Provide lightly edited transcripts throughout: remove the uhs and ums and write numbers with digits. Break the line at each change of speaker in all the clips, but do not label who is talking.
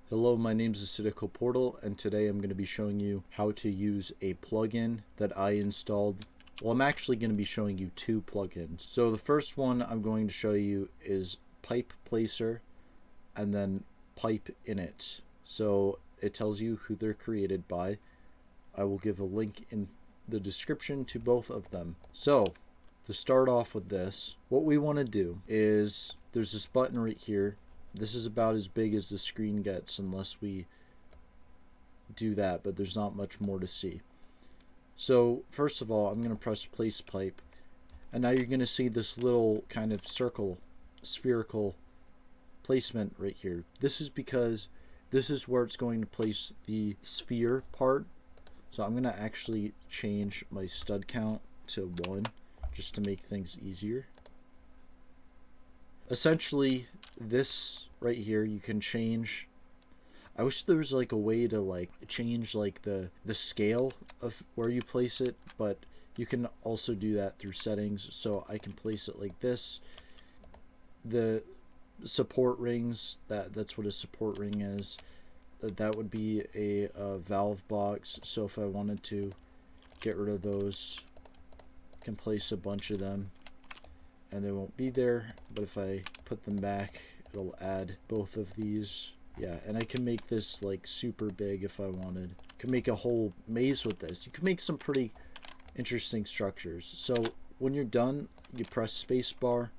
Hello, my name is Acidical Portal, and today I'm going to be showing you how to use a plugin that I installed. Well, I'm actually going to be showing you two plugins. So the first one I'm going to show you is Pipe Placer and then Pipe Init. So it tells you who they're created by. I will give a link in the description to both of them. So to start off with this, what we want to do is there's this button right here. This is about as big as the screen gets unless we do that, but there's not much more to see. So first of all, I'm going to press place pipe, and now you're going to see this little kind of circle, spherical placement right here. This is because this is where it's going to place the sphere part. So I'm going to actually change my stud count to 1 just to make things easier. Essentially, this right here you can change. I wish there was like a way to like change like the scale of where you place it, but you can also do that through settings. So I can place it like this. The support rings, that's what a support ring is. That would be a valve box. So if I wanted to get rid of those, I can place a bunch of them and they won't be there, but if I put them back, it'll add both of these. Yeah, and I can make this like super big if I wanted. I can make a whole maze with this. You can make some pretty interesting structures. So when you're done, you press spacebar,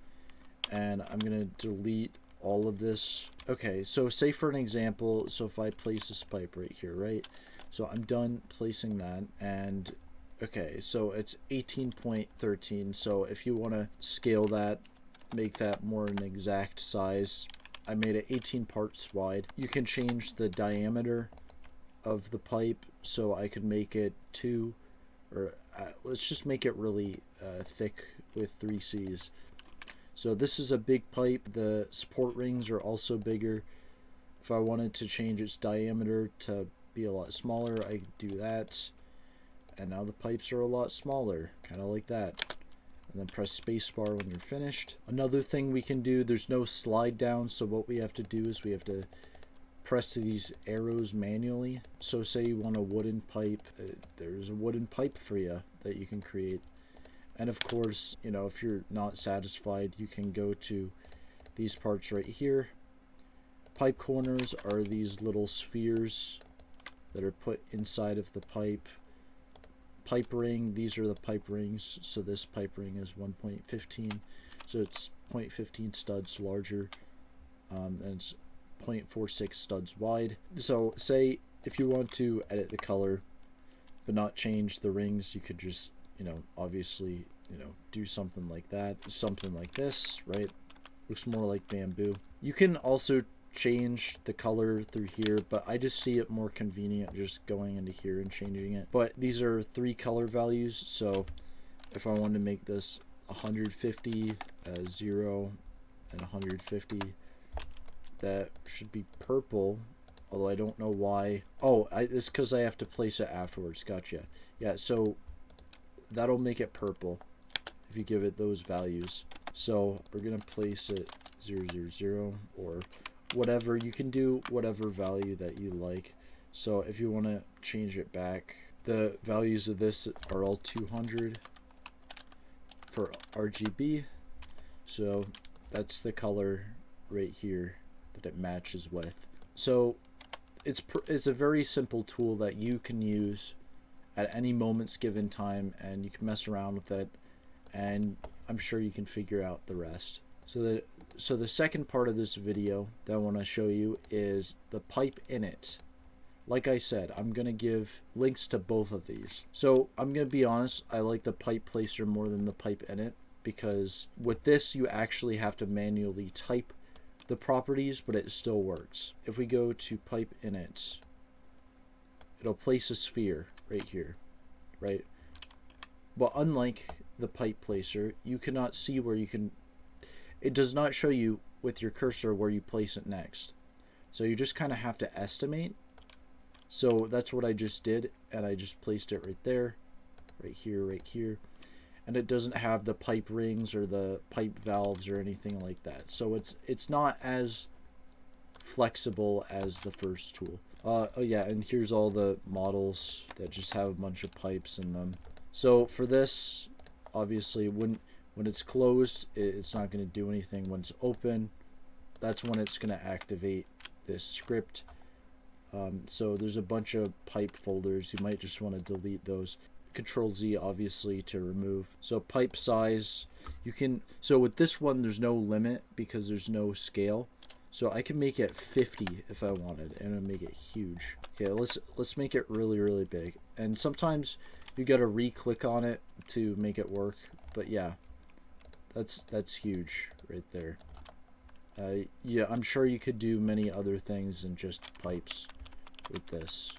and I'm gonna delete all of this. Okay, so say for an example, so if I place this pipe right here, right? So I'm done placing that, and okay, so it's 18.13. So if you want to scale that, make that more an exact size, I made it 18 parts wide. You can change the diameter of the pipe, so I could make it 2, or let's just make it really thick with 3 C's. So this is a big pipe. The support rings are also bigger. If I wanted to change its diameter to be a lot smaller, I could do that. And now the pipes are a lot smaller, kind of like that. And then press spacebar when you're finished. Another thing we can do, there's no slide down, so what we have to do is we have to press these arrows manually. So say you want a wooden pipe, there's a wooden pipe for you that you can create. And of course, you know, if you're not satisfied, you can go to these parts right here. Pipe corners are these little spheres that are put inside of the pipe. Pipe ring, these are the pipe rings. So this pipe ring is 1.15, so it's 0.15 studs larger, and it's 0.46 studs wide. So say if you want to edit the color but not change the rings, you could just, you know, obviously, you know, do something like that, something like this, right? Looks more like bamboo. You can also change the color through here, but I just see it more convenient just going into here and changing it. But these are 3 color values, so if I wanted to make this 150, 0, and 150, that should be purple, although I don't know why. Oh, it's because I have to place it afterwards. Gotcha. Yeah, so that'll make it purple if you give it those values. So we're gonna place it 0, 0, 0, or whatever. You can do whatever value that you like. So if you want to change it back, the values of this are all 200 for RGB. So that's the color right here that it matches with. So it's a very simple tool that you can use at any moment's given time, and you can mess around with it, and I'm sure you can figure out the rest. So the second part of this video that I want to show you is the Pipe Init. Like I said, I'm going to give links to both of these. So I'm going to be honest, I like the Pipe Placer more than the Pipe Init, because with this you actually have to manually type the properties, but it still works. If we go to Pipe Init, it'll place a sphere right here, right? But unlike the Pipe Placer, you cannot see where you can, it does not show you with your cursor where you place it next. So you just kind of have to estimate. So that's what I just did, and I just placed it right there, right here, and it doesn't have the pipe rings or the pipe valves or anything like that. So it's not as flexible as the first tool. Oh yeah, and here's all the models that just have a bunch of pipes in them. So for this, obviously when it's closed, it's not going to do anything. When it's open, that's when it's going to activate this script. So there's a bunch of pipe folders. You might just want to delete those. Control Z obviously to remove. So pipe size, you can, so with this one there's no limit because there's no scale. So I can make it 50 if I wanted, and it'll make it huge. Okay, let's make it really big. And sometimes you gotta re-click on it to make it work. But yeah, that's huge right there. Yeah, I'm sure you could do many other things than just pipes with this.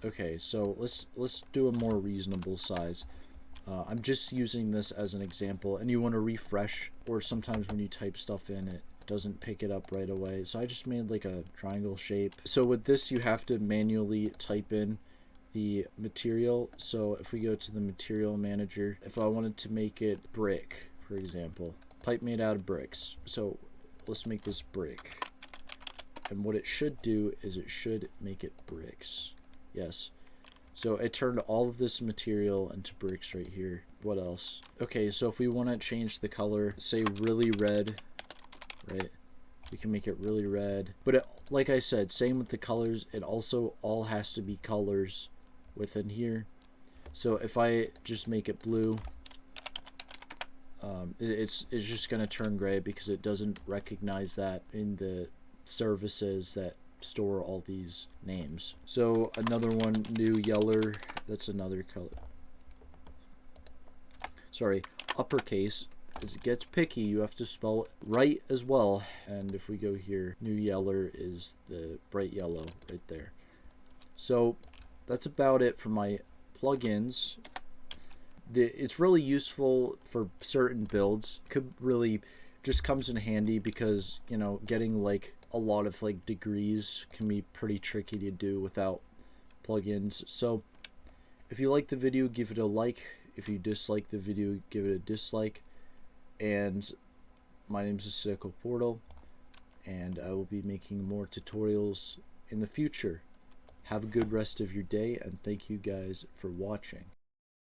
Okay, so let's do a more reasonable size. I'm just using this as an example, and you want to refresh, or sometimes when you type stuff in, it doesn't pick it up right away. So I just made like a triangle shape. So with this, you have to manually type in the material. So if we go to the material manager, if I wanted to make it brick, for example, pipe made out of bricks. So let's make this brick. And what it should do is it should make it bricks. Yes. So it turned all of this material into bricks right here. What else? Okay, so if we want to change the color, say really red, right? We can make it really red. But it, like I said, same with the colors. It also all has to be colors within here. So if I just make it blue, it's just going to turn gray because it doesn't recognize that in the services that store all these names. So another one, new yeller, that's another color. Sorry, uppercase. As it gets picky, you have to spell it right as well. And if we go here, new yeller is the bright yellow right there. So that's about it for my plugins. It's really useful for certain builds. Could really just comes in handy because, you know, getting like a lot of like degrees can be pretty tricky to do without plugins. So if you like the video, give it a like. If you dislike the video, give it a dislike. And my name is Acidical Portal, and I will be making more tutorials in the future. Have a good rest of your day, and thank you guys for watching.